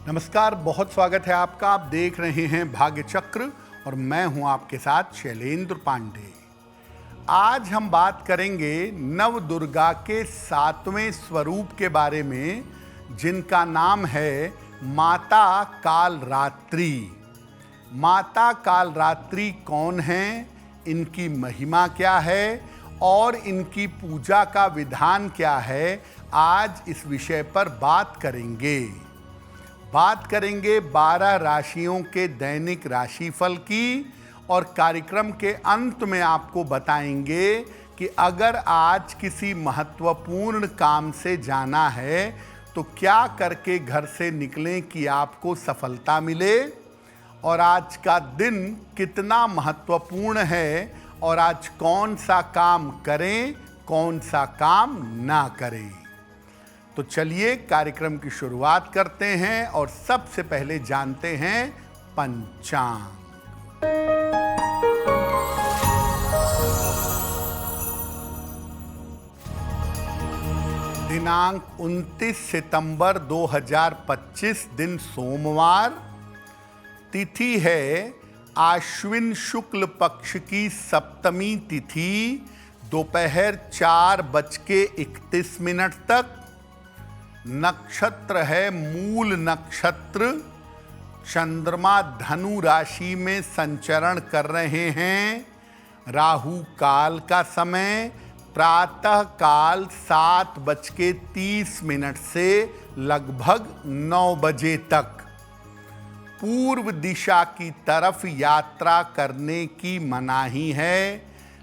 नमस्कार, बहुत स्वागत है आपका। आप देख रहे हैं भाग्य चक्र और मैं हूं आपके साथ शैलेंद्र पांडे। आज हम बात करेंगे नव दुर्गा के 7वें स्वरूप के बारे में, जिनका नाम है माता कालरात्रि। माता कालरात्रि कौन है, इनकी महिमा क्या है और इनकी पूजा का विधान क्या है, आज इस विषय पर बात करेंगे। 12 राशियों के दैनिक राशिफल की और कार्यक्रम के अंत में आपको बताएंगे कि अगर आज किसी महत्वपूर्ण काम से जाना है तो क्या करके घर से निकलें कि आपको सफलता मिले, और आज का दिन कितना महत्वपूर्ण है और आज कौन सा काम करें, कौन सा काम ना करें। तो चलिए कार्यक्रम की शुरुआत करते हैं और सबसे पहले जानते हैं पंचांग। दिनांक 29 सितंबर 2025, दिन सोमवार। तिथि है आश्विन शुक्ल पक्ष की सप्तमी तिथि, दोपहर 4:31 तक। नक्षत्र है मूल नक्षत्र। चंद्रमा धनु राशि में संचरण कर रहे हैं। राहु काल का समय प्रातः काल 7:30 से लगभग 9 बजे तक। पूर्व दिशा की तरफ यात्रा करने की मनाही है,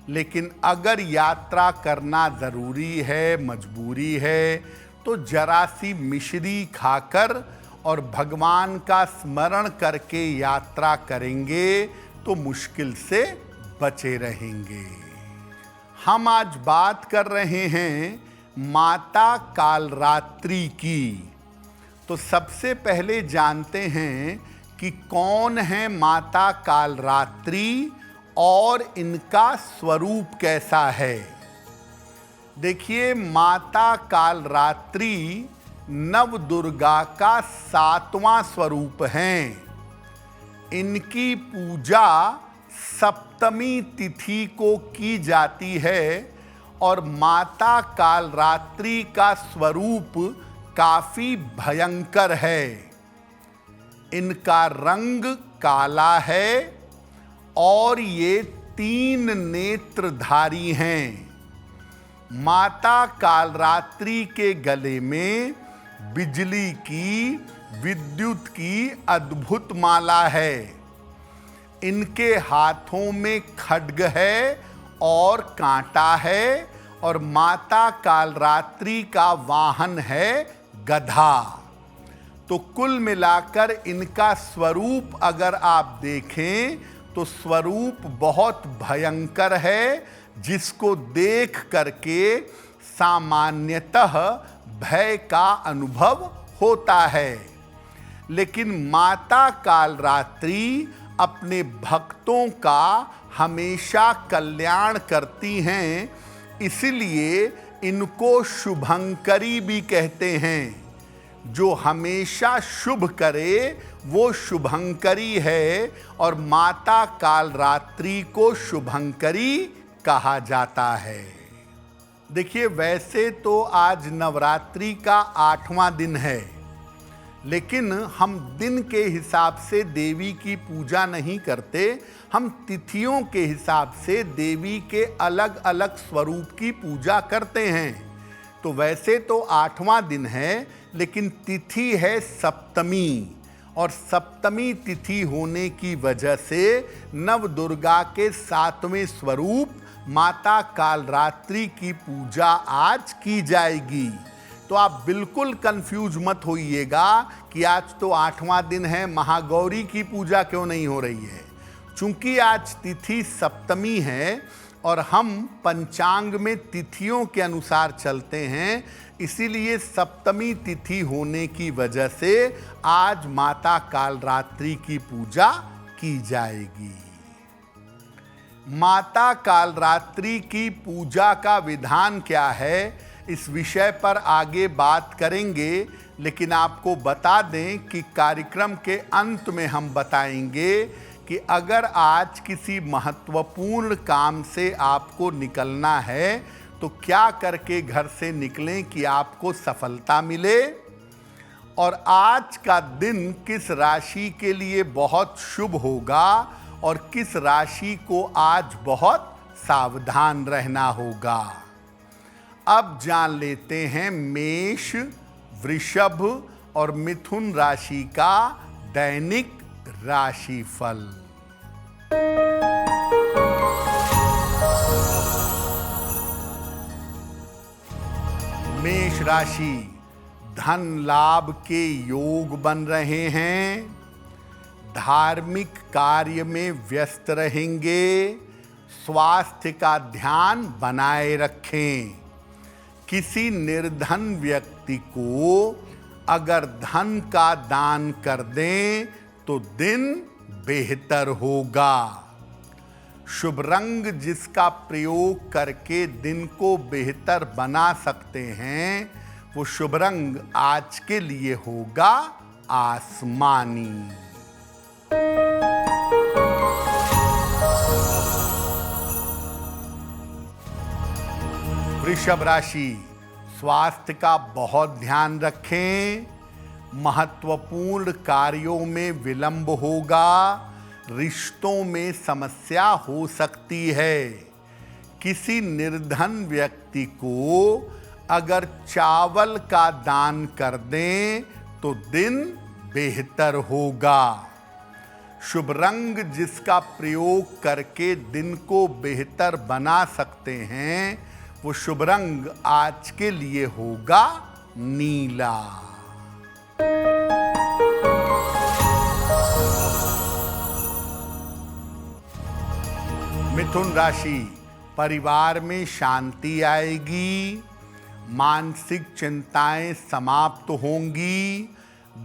लेकिन अगर यात्रा करना ज़रूरी है, मजबूरी है, तो जरा सी मिश्री खाकर और भगवान का स्मरण करके यात्रा करेंगे तो मुश्किल से बचे रहेंगे। हम आज बात कर रहे हैं माता कालरात्रि की। तो सबसे पहले जानते हैं कि कौन है माता कालरात्रि और इनका स्वरूप कैसा है। देखिए, माता कालरात्रि नव दुर्गा का 7वां स्वरूप हैं। इनकी पूजा सप्तमी तिथि को की जाती है और माता कालरात्रि का स्वरूप काफी भयंकर है। इनका रंग काला है और ये 3 नेत्रधारी हैं। माता कालरात्रि के गले में बिजली की, विद्युत की अद्भुत माला है। इनके हाथों में खड्ग है और कांटा है और माता कालरात्रि का वाहन है गधा। तो कुल मिलाकर इनका स्वरूप अगर आप देखें तो स्वरूप बहुत भयंकर है, जिसको देख करके सामान्यतः भय का अनुभव होता है। लेकिन माता कालरात्रि अपने भक्तों का हमेशा कल्याण करती हैं, इसलिए इनको शुभंकरी भी कहते हैं। जो हमेशा शुभ करे वो शुभंकरी है और माता कालरात्रि को शुभंकरी कहा जाता है। देखिए, वैसे तो आज नवरात्रि का 8वां दिन है, लेकिन हम दिन के हिसाब से देवी की पूजा नहीं करते। हम तिथियों के हिसाब से देवी के अलग अलग स्वरूप की पूजा करते हैं। तो वैसे तो 8वां दिन है, लेकिन तिथि है सप्तमी, और सप्तमी तिथि होने की वजह से नव दुर्गा के 7वें स्वरूप माता कालरात्रि की पूजा आज की जाएगी। तो आप बिल्कुल कंफ्यूज मत होइएगा कि आज तो 8वां दिन है, महागौरी की पूजा क्यों नहीं हो रही है। चूंकि आज तिथि सप्तमी है और हम पंचांग में तिथियों के अनुसार चलते हैं, इसीलिए सप्तमी तिथि होने की वजह से आज माता कालरात्रि की पूजा की जाएगी। माता कालरात्रि की पूजा का विधान क्या है, इस विषय पर आगे बात करेंगे, लेकिन आपको बता दें कि कार्यक्रम के अंत में हम बताएंगे कि अगर आज किसी महत्वपूर्ण काम से आपको निकलना है तो क्या करके घर से निकलें कि आपको सफलता मिले, और आज का दिन किस राशि के लिए बहुत शुभ होगा और किस राशि को आज बहुत सावधान रहना होगा। अब जान लेते हैं मेष, वृषभ और मिथुन राशि का दैनिक राशिफल। मेष राशि, धन लाभ के योग बन रहे हैं, धार्मिक कार्य में व्यस्त रहेंगे, स्वास्थ्य का ध्यान बनाए रखें। किसी निर्धन व्यक्ति को अगर धन का दान कर दें तो दिन बेहतर होगा। शुभ रंग जिसका प्रयोग करके दिन को बेहतर बना सकते हैं, वो शुभ रंग आज के लिए होगा आसमानी। वृषभ राशि, स्वास्थ्य का बहुत ध्यान रखें, महत्वपूर्ण कार्यों में विलंब होगा, रिश्तों में समस्या हो सकती है। किसी निर्धन व्यक्ति को अगर चावल का दान कर दें तो दिन बेहतर होगा। शुभ रंग जिसका प्रयोग करके दिन को बेहतर बना सकते हैं, वो शुभ रंग आज के लिए होगा नीला। मिथुन राशि, परिवार में शांति आएगी, मानसिक चिंताएं समाप्त होंगी,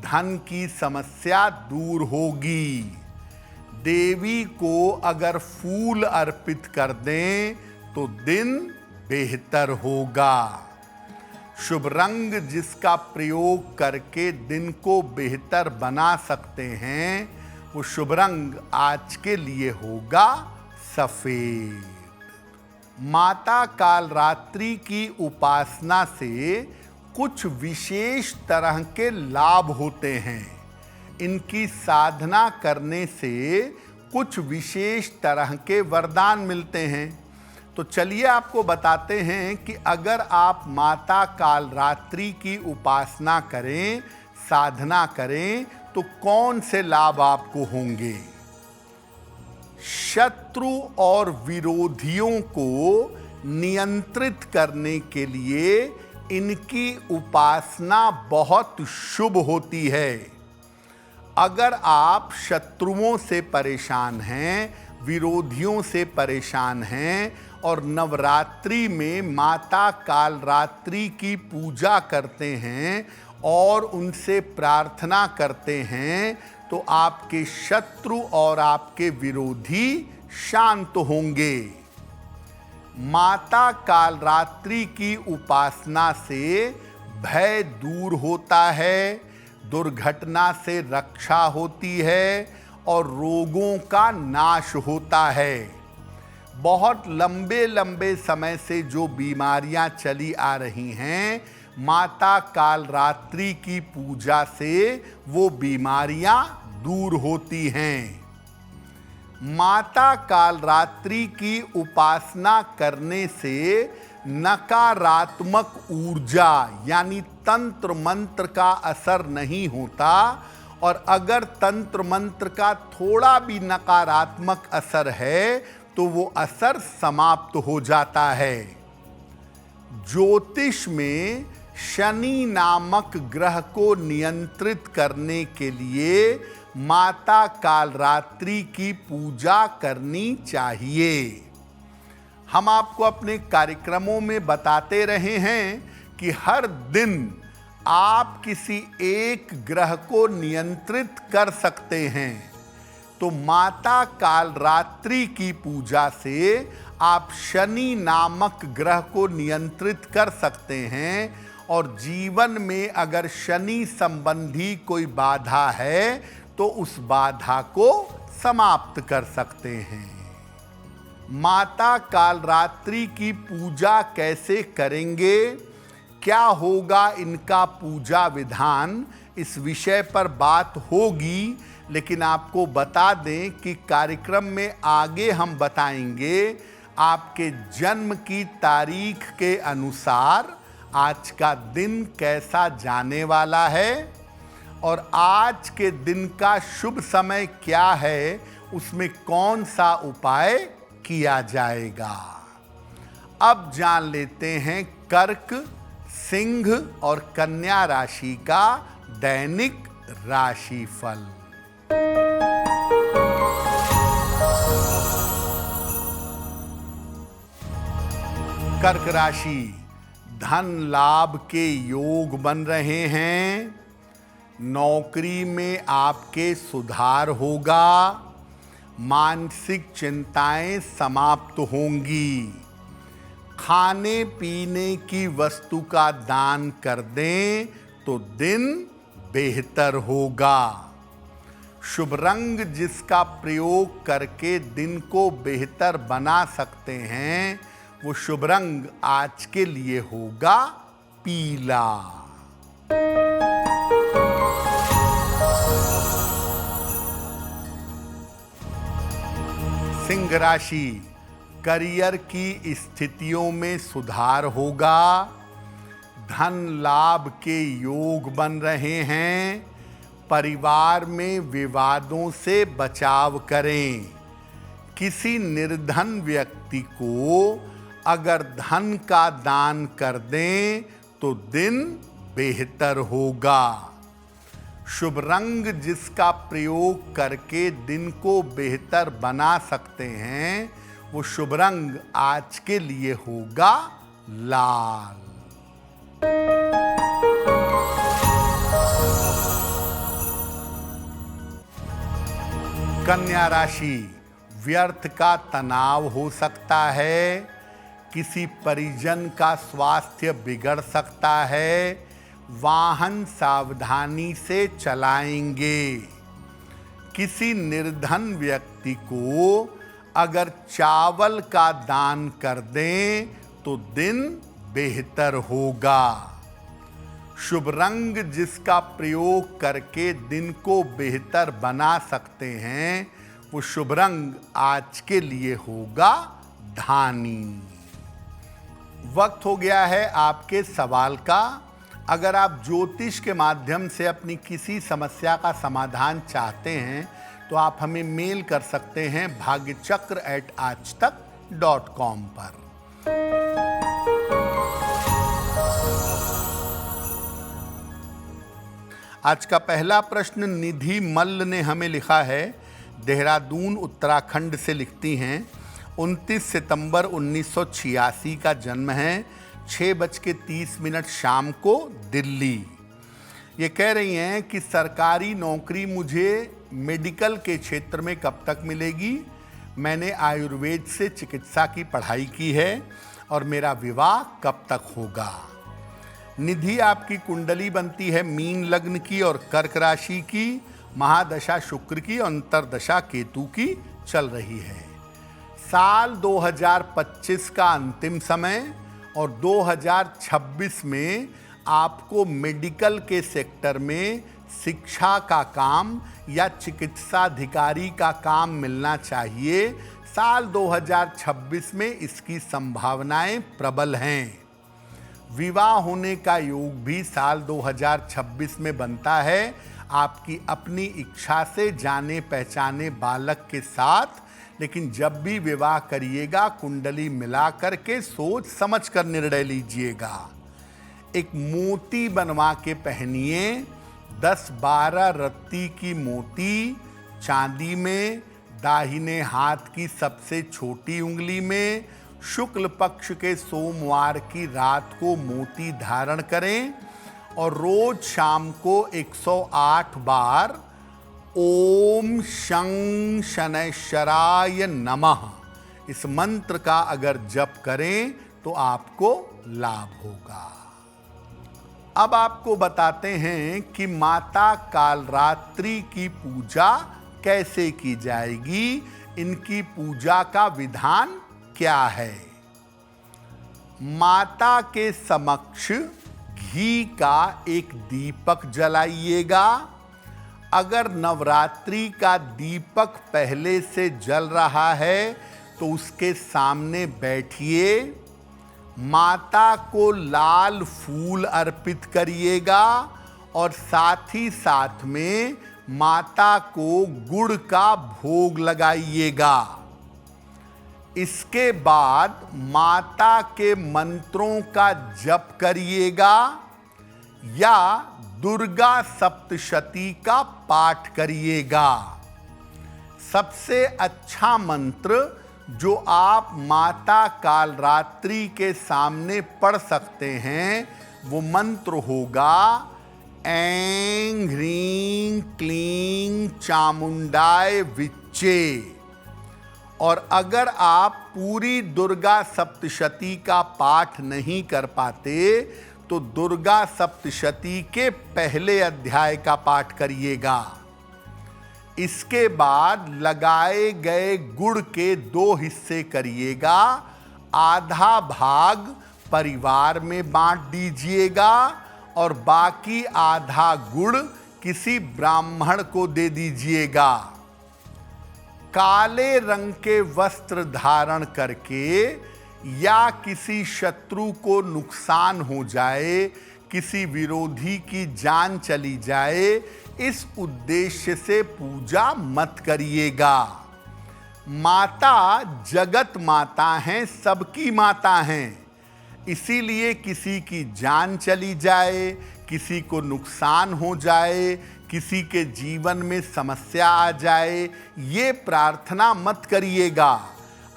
धन की समस्या दूर होगी। देवी को अगर फूल अर्पित कर दें तो दिन बेहतर होगा। शुभ रंग जिसका प्रयोग करके दिन को बेहतर बना सकते हैं, वो शुभ रंग आज के लिए होगा सफेद। माता कालरात्रि की उपासना से कुछ विशेष तरह के लाभ होते हैं। इनकी साधना करने से कुछ विशेष तरह के वरदान मिलते हैं। तो चलिए आपको बताते हैं कि अगर आप माता कालरात्रि की उपासना करें, साधना करें, तो कौन से लाभ आपको होंगे। शत्रु और विरोधियों को नियंत्रित करने के लिए इनकी उपासना बहुत शुभ होती है। अगर आप शत्रुओं से परेशान हैं, विरोधियों से परेशान हैं और नवरात्रि में माता कालरात्रि की पूजा करते हैं और उनसे प्रार्थना करते हैं, तो आपके शत्रु और आपके विरोधी शांत होंगे। माता कालरात्रि की उपासना से भय दूर होता है, दुर्घटना से रक्षा होती है और रोगों का नाश होता है। बहुत लंबे लंबे समय से जो बीमारियां चली आ रही हैं, माता कालरात्रि की पूजा से वो बीमारियां दूर होती हैं। माता कालरात्रि की उपासना करने से नकारात्मक ऊर्जा यानी तंत्र मंत्र का असर नहीं होता, और अगर तंत्र मंत्र का थोड़ा भी नकारात्मक असर है तो वो असर समाप्त हो जाता है। ज्योतिष में शनि नामक ग्रह को नियंत्रित करने के लिए माता कालरात्रि की पूजा करनी चाहिए। हम आपको अपने कार्यक्रमों में बताते रहे हैं कि हर दिन आप किसी एक ग्रह को नियंत्रित कर सकते हैं। तो माता कालरात्रि की पूजा से आप शनि नामक ग्रह को नियंत्रित कर सकते हैं और जीवन में अगर शनि संबंधी कोई बाधा है तो उस बाधा को समाप्त कर सकते हैं। माता कालरात्रि की पूजा कैसे करेंगे, क्या होगा इनका पूजा विधान, इस विषय पर बात होगी, लेकिन आपको बता दें कि कार्यक्रम में आगे हम बताएंगे आपके जन्म की तारीख के अनुसार आज का दिन कैसा जाने वाला है और आज के दिन का शुभ समय क्या है, उसमें कौन सा उपाय किया जाएगा। अब जान लेते हैं कर्क, सिंह और कन्या राशि का दैनिक राशिफल। कर्क राशि, धन लाभ के योग बन रहे हैं, नौकरी में आपके सुधार होगा, मानसिक चिंताएं समाप्त होंगी, खाने पीने की वस्तु का दान कर दें तो दिन बेहतर होगा। शुभ रंग जिसका प्रयोग करके दिन को बेहतर बना सकते हैं वो शुभ रंग आज के लिए होगा पीला। सिंह राशि, करियर की स्थितियों में सुधार होगा, धन लाभ के योग बन रहे हैं, परिवार में विवादों से बचाव करें। किसी निर्धन व्यक्ति को अगर धन का दान कर दें तो दिन बेहतर होगा। शुभ रंग जिसका प्रयोग करके दिन को बेहतर बना सकते हैं वो शुभ रंग आज के लिए होगा लाल। कन्या राशि, व्यर्थ का तनाव हो सकता है, किसी परिजन का स्वास्थ्य बिगड़ सकता है, वाहन सावधानी से चलाएंगे। किसी निर्धन व्यक्ति को अगर चावल का दान कर दें तो दिन बेहतर होगा। शुभ रंग जिसका प्रयोग करके दिन को बेहतर बना सकते हैं वो शुभ रंग आज के लिए होगा धानी। वक्त हो गया है आपके सवाल का। अगर आप ज्योतिष के माध्यम से अपनी किसी समस्या का समाधान चाहते हैं तो आप हमें मेल कर सकते हैं bhagyachakra@aajtak.com पर। आज का पहला प्रश्न निधि मल्ल ने हमें लिखा है, देहरादून उत्तराखंड से लिखती हैं। 29 सितंबर 1986 का जन्म है, 6:30 शाम को दिल्ली। ये कह रही हैं कि सरकारी नौकरी मुझे मेडिकल के क्षेत्र में कब तक मिलेगी। मैंने आयुर्वेद से चिकित्सा की पढ़ाई की है और मेरा विवाह कब तक होगा। निधि आपकी कुंडली बनती है मीन लग्न की और कर्क राशि की, महादशा शुक्र की और अंतरदशा केतु की चल रही है। साल 2025 का अंतिम समय और 2026 में आपको मेडिकल के सेक्टर में शिक्षा का काम या चिकित्साधिकारी का काम मिलना चाहिए। साल 2026 में इसकी संभावनाएं प्रबल हैं। विवाह होने का योग भी साल 2026 में बनता है, आपकी अपनी इच्छा से जाने पहचाने बालक के साथ। लेकिन जब भी विवाह करिएगा कुंडली मिला करके सोच समझ कर निर्णय लीजिएगा। एक मोती बनवा के पहनिए, 10-12 रत्ती की मोती चांदी में, दाहिने हाथ की सबसे छोटी उंगली में, शुक्ल पक्ष के सोमवार की रात को मोती धारण करें और रोज शाम को 108 बार ओम शं शनैश्चराय नमः, इस मंत्र का अगर जप करें तो आपको लाभ होगा। अब आपको बताते हैं कि माता कालरात्रि की पूजा कैसे की जाएगी, इनकी पूजा का विधान क्या है। माता के समक्ष घी का एक दीपक जलाइएगा। अगर नवरात्रि का दीपक पहले से जल रहा है तो उसके सामने बैठिए, माता को लाल फूल अर्पित करिएगा और साथ ही साथ में माता को गुड़ का भोग लगाइएगा। इसके बाद माता के मंत्रों का जप करिएगा या दुर्गा सप्तशती का पाठ करिएगा। सबसे अच्छा मंत्र जो आप माता कालरात्रि के सामने पढ़ सकते हैं वो मंत्र होगा ऐं ह्रीं क्लीं चामुंडाय विच्चे। और अगर आप पूरी दुर्गा सप्तशती का पाठ नहीं कर पाते तो दुर्गा सप्तशती के पहले अध्याय का पाठ करिएगा। इसके बाद लगाए गए गुड़ के 2 हिस्से करिएगा, आधा भाग परिवार में बांट दीजिएगा और बाकी आधा गुड़ किसी ब्राह्मण को दे दीजिएगा। काले रंग के वस्त्र धारण करके या किसी शत्रु को नुकसान हो जाए, किसी विरोधी की जान चली जाए, इस उद्देश्य से पूजा मत करिएगा। माता जगत माता हैं, सबकी माता हैं, इसीलिए किसी की जान चली जाए, किसी को नुकसान हो जाए, किसी के जीवन में समस्या आ जाए, ये प्रार्थना मत करिएगा।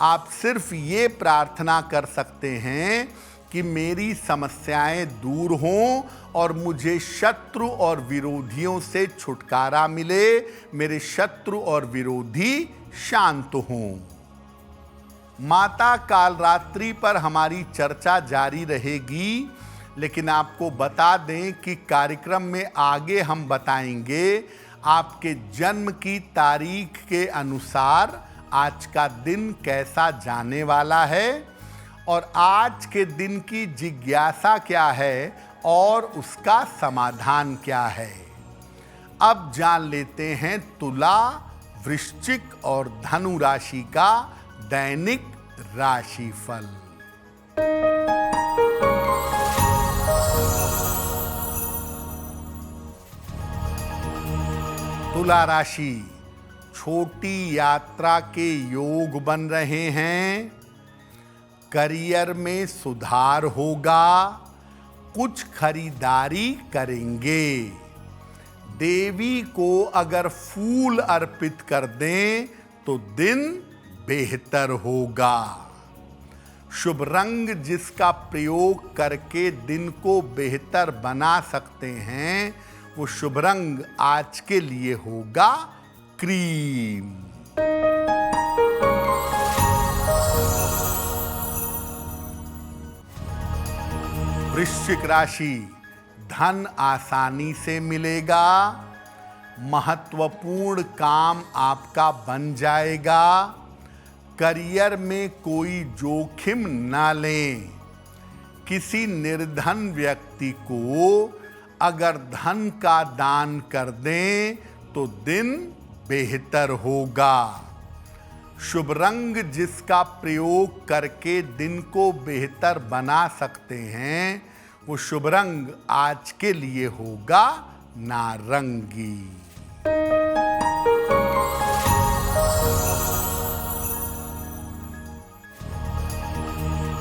आप सिर्फ ये प्रार्थना कर सकते हैं कि मेरी समस्याएं दूर हों और मुझे शत्रु और विरोधियों से छुटकारा मिले, मेरे शत्रु और विरोधी शांत हों। माता कालरात्रि पर हमारी चर्चा जारी रहेगी, लेकिन आपको बता दें कि कार्यक्रम में आगे हम बताएंगे आपके जन्म की तारीख के अनुसार आज का दिन कैसा जाने वाला है और आज के दिन की जिज्ञासा क्या है और उसका समाधान क्या है। अब जान लेते हैं तुला, वृश्चिक और धनु राशि का दैनिक राशिफल। तुला राशि, छोटी यात्रा के योग बन रहे हैं, करियर में सुधार होगा, कुछ खरीदारी करेंगे। देवी को अगर फूल अर्पित कर दें तो दिन बेहतर होगा। शुभ रंग जिसका प्रयोग करके दिन को बेहतर बना सकते हैं वो शुभ रंग आज के लिए होगा क्रीम। वृश्चिक राशि, धन आसानी से मिलेगा, महत्वपूर्ण काम आपका बन जाएगा, करियर में कोई जोखिम ना लें। किसी निर्धन व्यक्ति को अगर धन का दान कर दें तो दिन बेहतर होगा। शुभ रंग जिसका प्रयोग करके दिन को बेहतर बना सकते हैं वो शुभ रंग आज के लिए होगा नारंगी।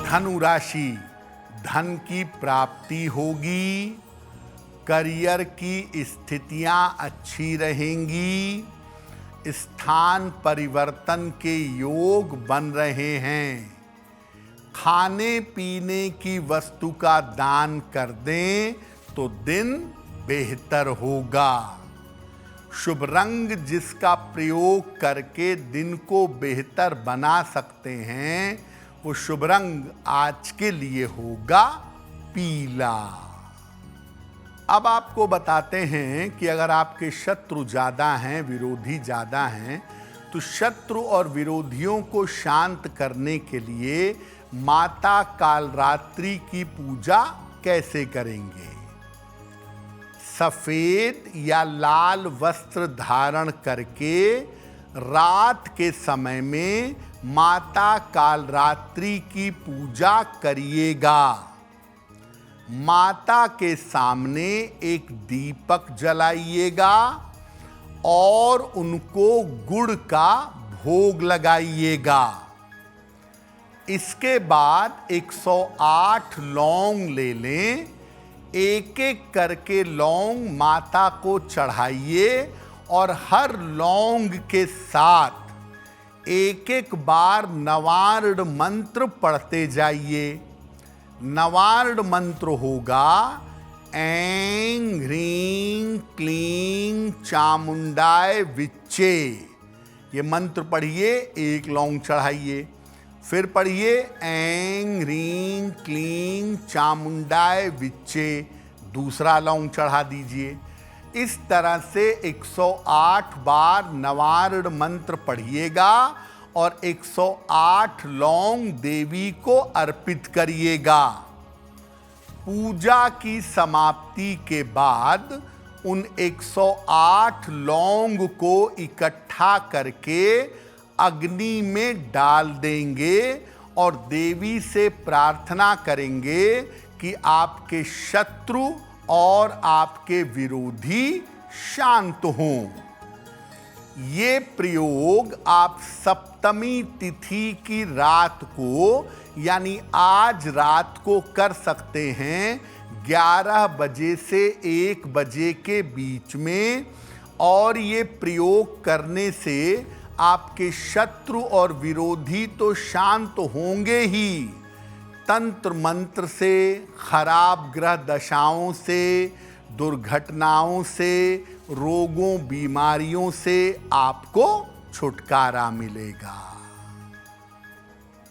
धनु राशि, धन की प्राप्ति होगी, करियर की स्थितियां अच्छी रहेंगी, स्थान परिवर्तन के योग बन रहे हैं। खाने पीने की वस्तु का दान कर दें तो दिन बेहतर होगा। शुभ रंग जिसका प्रयोग करके दिन को बेहतर बना सकते हैं, वो शुभ रंग आज के लिए होगा पीला। अब आपको बताते हैं कि अगर आपके शत्रु ज़्यादा हैं, विरोधी ज़्यादा हैं, तो शत्रु और विरोधियों को शांत करने के लिए माता कालरात्रि की पूजा कैसे करेंगे। सफेद या लाल वस्त्र धारण करके रात के समय में माता कालरात्रि की पूजा करिएगा। माता के सामने एक दीपक जलाइएगा और उनको गुड़ का भोग लगाइएगा। इसके बाद 108 लौंग ले लें, एक एक करके लौंग माता को चढ़ाइए और हर लौंग के साथ एक एक बार नवार्ण मंत्र पढ़ते जाइए। नवार्ण मंत्र होगा ऐं ह्रीं क्लीं चामुंडाय विच्चे। ये मंत्र पढ़िए, एक लौंग चढ़ाइए। फिर पढ़िए ऐं ह्रीं क्लीं चामुंडाय विच्चे, दूसरा लौंग चढ़ा दीजिए। इस तरह से 108 बार नवार्ण मंत्र पढ़िएगा और 108 लौंग देवी को अर्पित करिएगा। पूजा की समाप्ति के बाद उन 108 लौंग को इकट्ठा करके अग्नि में डाल देंगे और देवी से प्रार्थना करेंगे कि आपके शत्रु और आपके विरोधी शांत हों। ये प्रयोग आप सप्तमी तिथि की रात को, यानी आज रात को कर सकते हैं 11 बजे से 1 बजे के बीच में। और ये प्रयोग करने से आपके शत्रु और विरोधी तो शांत होंगे ही, तंत्र मंत्र से, खराब ग्रह दशाओं से, दुर्घटनाओं से, रोगों बीमारियों से आपको छुटकारा मिलेगा।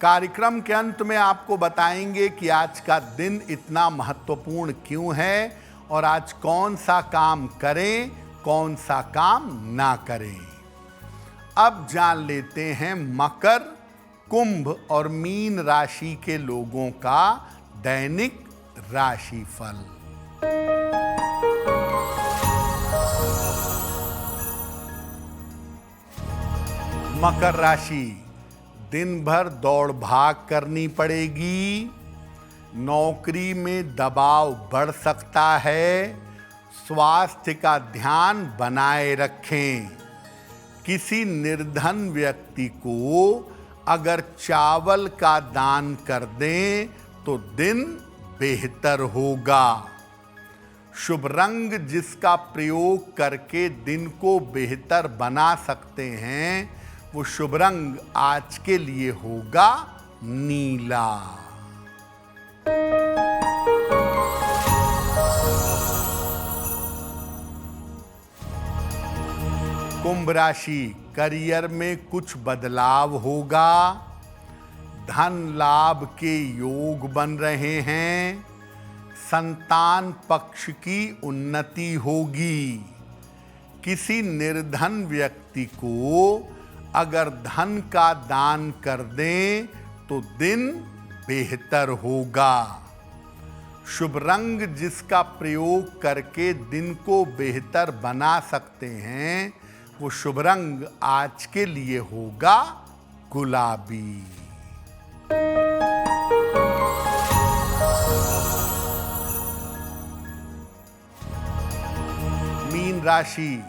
कार्यक्रम के अंत में आपको बताएंगे कि आज का दिन इतना महत्वपूर्ण क्यों है और आज कौन सा काम करें, कौन सा काम ना करें। अब जान लेते हैं मकर, कुंभ और मीन राशि के लोगों का दैनिक राशिफल। मकर राशि, दिन भर दौड़ भाग करनी पड़ेगी। नौकरी में दबाव बढ़ सकता है। स्वास्थ्य का ध्यान बनाए रखें। किसी निर्धन व्यक्ति को अगर चावल का दान कर दें तो दिन बेहतर होगा। शुभ रंग जिसका प्रयोग करके दिन को बेहतर बना सकते हैं, वो शुभ रंग आज के लिए होगा नीला। कुंभ राशि, करियर में कुछ बदलाव होगा। धन लाभ के योग बन रहे हैं। संतान पक्ष की उन्नति होगी। किसी निर्धन व्यक्ति को अगर धन का दान कर दें तो दिन बेहतर होगा। शुभ रंग जिसका प्रयोग करके दिन को बेहतर बना सकते हैं, वो शुभ रंग आज के लिए होगा गुलाबी। मीन राशि,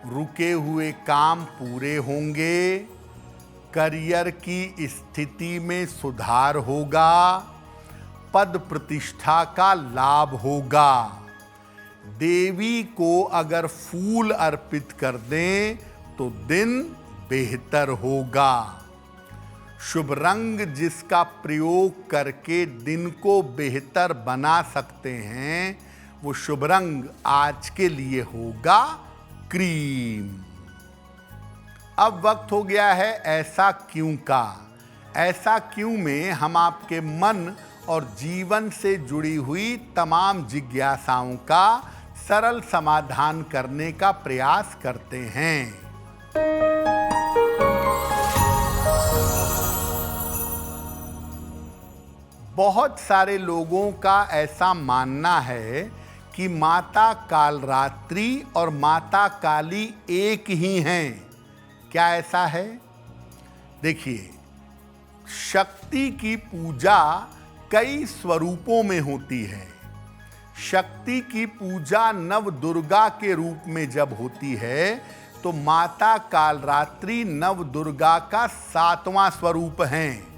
रुके हुए काम पूरे होंगे। करियर की स्थिति में सुधार होगा। पद प्रतिष्ठा का लाभ होगा। देवी को अगर फूल अर्पित कर दें तो दिन बेहतर होगा। शुभ रंग जिसका प्रयोग करके दिन को बेहतर बना सकते हैं, वो शुभ रंग आज के लिए होगा क्रीम। अब वक्त हो गया है ऐसा क्यों का। ऐसा क्यों में हम आपके मन और जीवन से जुड़ी हुई तमाम जिज्ञासाओं का सरल समाधान करने का प्रयास करते हैं। बहुत सारे लोगों का ऐसा मानना है कि माता कालरात्रि और माता काली एक ही हैं। क्या ऐसा है? देखिए, शक्ति की पूजा कई स्वरूपों में होती है। शक्ति की पूजा नव दुर्गा के रूप में जब होती है तो माता कालरात्रि नव दुर्गा का 7वां स्वरूप है।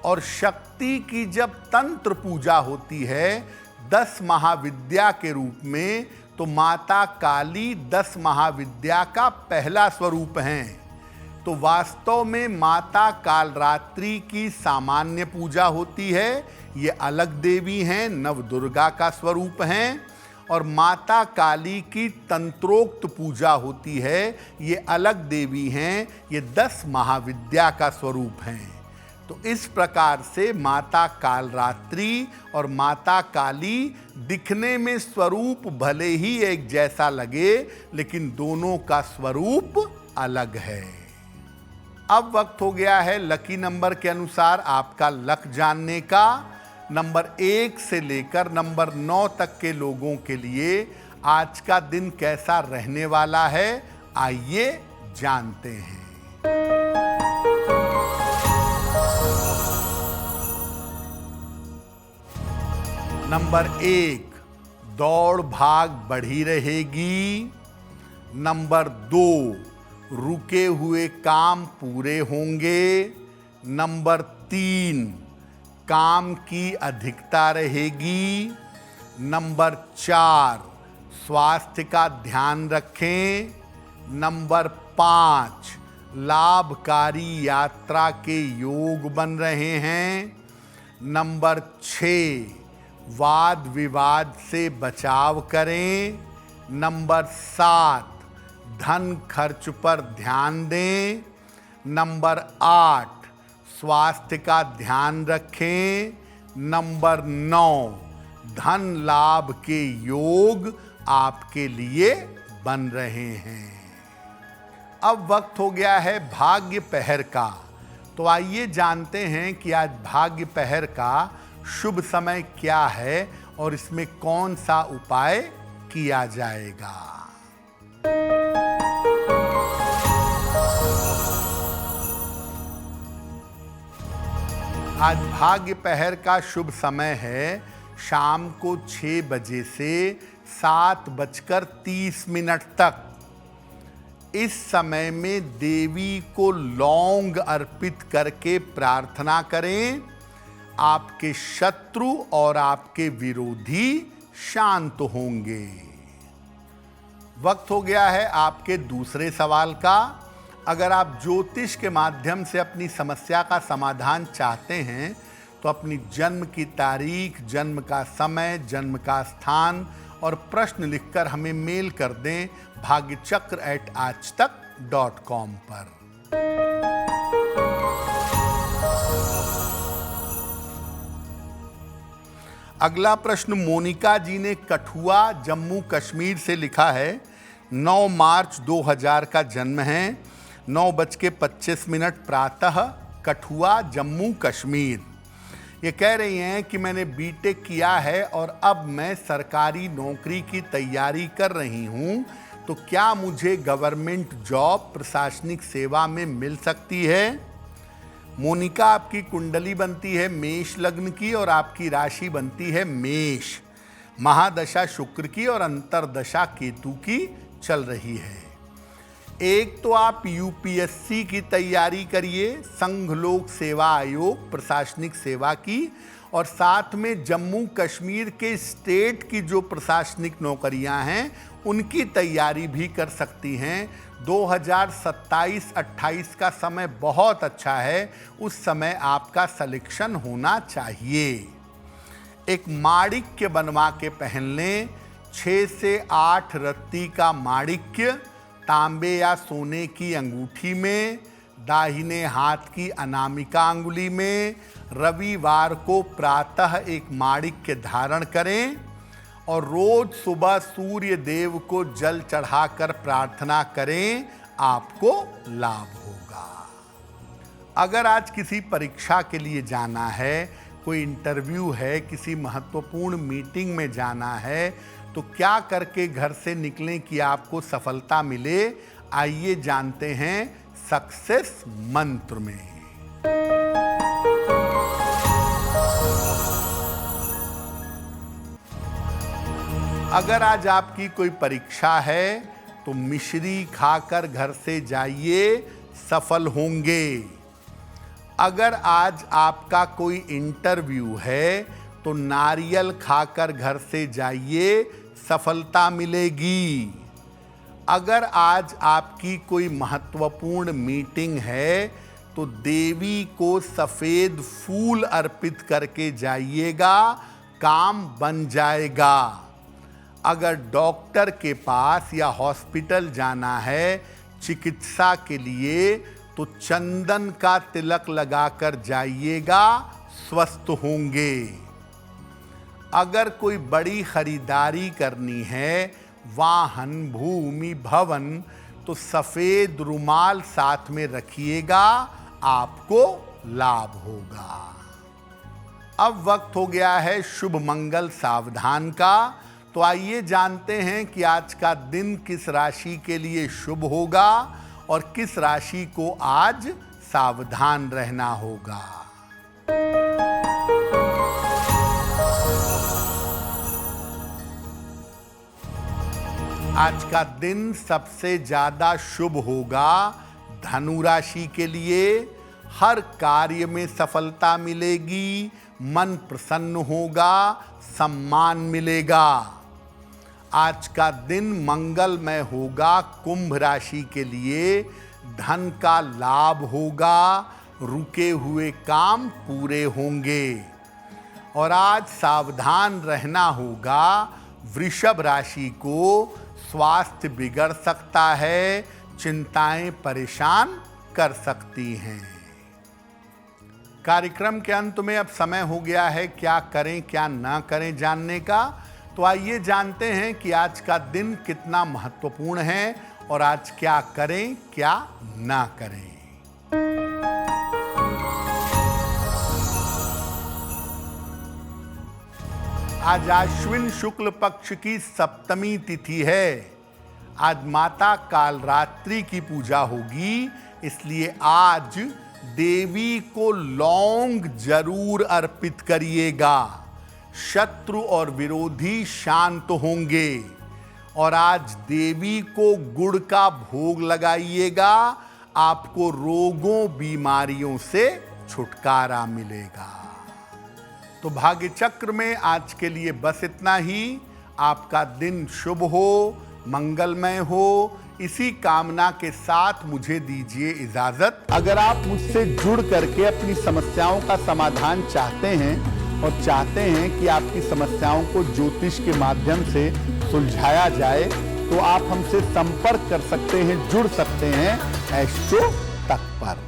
और शक्ति की जब तंत्र पूजा होती है 10 महाविद्या के रूप में तो माता काली 10 महाविद्या का पहला स्वरूप हैं। तो वास्तव में माता कालरात्रि की सामान्य पूजा होती है, ये अलग देवी हैं, नव दुर्गा का स्वरूप हैं। और माता काली की तंत्रोक्त पूजा होती है, ये अलग देवी हैं, ये 10 महाविद्या का स्वरूप हैं। तो इस प्रकार से माता कालरात्रि और माता काली दिखने में स्वरूप भले ही एक जैसा लगे, लेकिन दोनों का स्वरूप अलग है। अब वक्त हो गया है लकी नंबर के अनुसार आपका लक जानने का। नंबर 1 से लेकर नंबर 9 तक के लोगों के लिए आज का दिन कैसा रहने वाला है, आइए जानते हैं। नंबर 1, दौड़ भाग बढ़ी रहेगी। नंबर 2, रुके हुए काम पूरे होंगे। नंबर 3, काम की अधिकता रहेगी। नंबर 4, स्वास्थ्य का ध्यान रखें। नंबर 5, लाभकारी यात्रा के योग बन रहे हैं। नंबर 6, वाद विवाद से बचाव करें। नंबर 7, धन खर्च पर ध्यान दें। नंबर 8, स्वास्थ्य का ध्यान रखें। नंबर 9, धन लाभ के योग आपके लिए बन रहे हैं। अब वक्त हो गया है भाग्य पहर का। तो आइए जानते हैं कि आज भाग्य पहर का शुभ समय क्या है और इसमें कौन सा उपाय किया जाएगा। आज भाग्य पहर का शुभ समय है शाम को 6 बजे से 7:30 तक। इस समय में देवी को लौंग अर्पित करके प्रार्थना करें। आपके शत्रु और आपके विरोधी शांत होंगे। वक्त हो गया है आपके दूसरे सवाल का। अगर आप ज्योतिष के माध्यम से अपनी समस्या का समाधान चाहते हैं तो अपनी जन्म की तारीख, जन्म का समय, जन्म का स्थान और प्रश्न लिखकर हमें मेल कर दें भाग्यचक्र@aajtak.com पर। अगला प्रश्न मोनिका जी ने कठुआ जम्मू कश्मीर से लिखा है। 9 मार्च 2000 का जन्म है। 9:25 प्रातः, कठुआ जम्मू कश्मीर। ये कह रही हैं कि मैंने बीटेक किया है और अब मैं सरकारी नौकरी की तैयारी कर रही हूँ, तो क्या मुझे गवर्नमेंट जॉब प्रशासनिक सेवा में मिल सकती है? मोनिका, आपकी कुंडली बनती है मेष लग्न की और आपकी राशि बनती है मेष। महादशा शुक्र की और अंतरदशा केतु की चल रही है। एक तो आप यूपीएससी की तैयारी करिए, संघ लोक सेवा आयोग प्रशासनिक सेवा की, और साथ में जम्मू कश्मीर के स्टेट की जो प्रशासनिक नौकरियां हैं उनकी तैयारी भी कर सकती हैं। 2027-28 का समय बहुत अच्छा है, उस समय आपका सिलेक्शन होना चाहिए। एक माणिक्य बनवा के पहन लें, 6 से 8 रत्ती का माणिक्य तांबे या सोने की अंगूठी में, दाहिने हाथ की अनामिका अंगुली में रविवार को प्रातः एक माणिक्य धारण करें और रोज सुबह सूर्य देव को जल चढ़ाकर प्रार्थना करें, आपको लाभ होगा। अगर आज किसी परीक्षा के लिए जाना है, कोई इंटरव्यू है, किसी महत्वपूर्ण मीटिंग में जाना है, तो क्या करके घर से निकलें कि आपको सफलता मिले? आइए जानते हैं सक्सेस मंत्र में। अगर आज आपकी कोई परीक्षा है तो मिश्री खाकर घर से जाइए, सफल होंगे। अगर आज आपका कोई इंटरव्यू है तो नारियल खाकर घर से जाइए, सफलता मिलेगी। अगर आज आपकी कोई महत्वपूर्ण मीटिंग है तो देवी को सफेद फूल अर्पित करके जाइएगा, काम बन जाएगा। अगर डॉक्टर के पास या हॉस्पिटल जाना है चिकित्सा के लिए तो चंदन का तिलक लगाकर जाइएगा, स्वस्थ होंगे। अगर कोई बड़ी खरीदारी करनी है, वाहन, भूमि, भवन, तो सफेद रुमाल साथ में रखिएगा, आपको लाभ होगा। अब वक्त हो गया है शुभ मंगल सावधान का, तो आइए जानते हैं कि आज का दिन किस राशि के लिए शुभ होगा और किस राशि को आज सावधान रहना होगा। आज का दिन सबसे ज्यादा शुभ होगा धनु राशि के लिए। हर कार्य में सफलता मिलेगी, मन प्रसन्न होगा, सम्मान मिलेगा। आज का दिन मंगलमय होगा कुंभ राशि के लिए। धन का लाभ होगा, रुके हुए काम पूरे होंगे। और आज सावधान रहना होगा वृषभ राशि को। स्वास्थ्य बिगड़ सकता है, चिंताएं परेशान कर सकती हैं। कार्यक्रम के अंत में अब समय हो गया है क्या करें क्या ना करें जानने का। तो आइए जानते हैं कि आज का दिन कितना महत्वपूर्ण है और आज क्या करें क्या ना करें। आज अश्विन शुक्ल पक्ष की सप्तमी तिथि है। आज माता कालरात्रि की पूजा होगी, इसलिए आज देवी को लौंग जरूर अर्पित करिएगा। शत्रु और विरोधी शांत होंगे। और आज देवी को गुड़ का भोग लगाइएगा, आपको रोगों बीमारियों से छुटकारा मिलेगा। तो भाग्य चक्र में आज के लिए बस इतना ही। आपका दिन शुभ हो, मंगलमय हो, इसी कामना के साथ मुझे दीजिए इजाजत। अगर आप मुझसे जुड़ करके अपनी समस्याओं का समाधान चाहते हैं और चाहते हैं कि आपकी समस्याओं को ज्योतिष के माध्यम से सुलझाया जाए, तो आप हमसे संपर्क कर सकते हैं, जुड़ सकते हैं एस्ट्रो तक पर।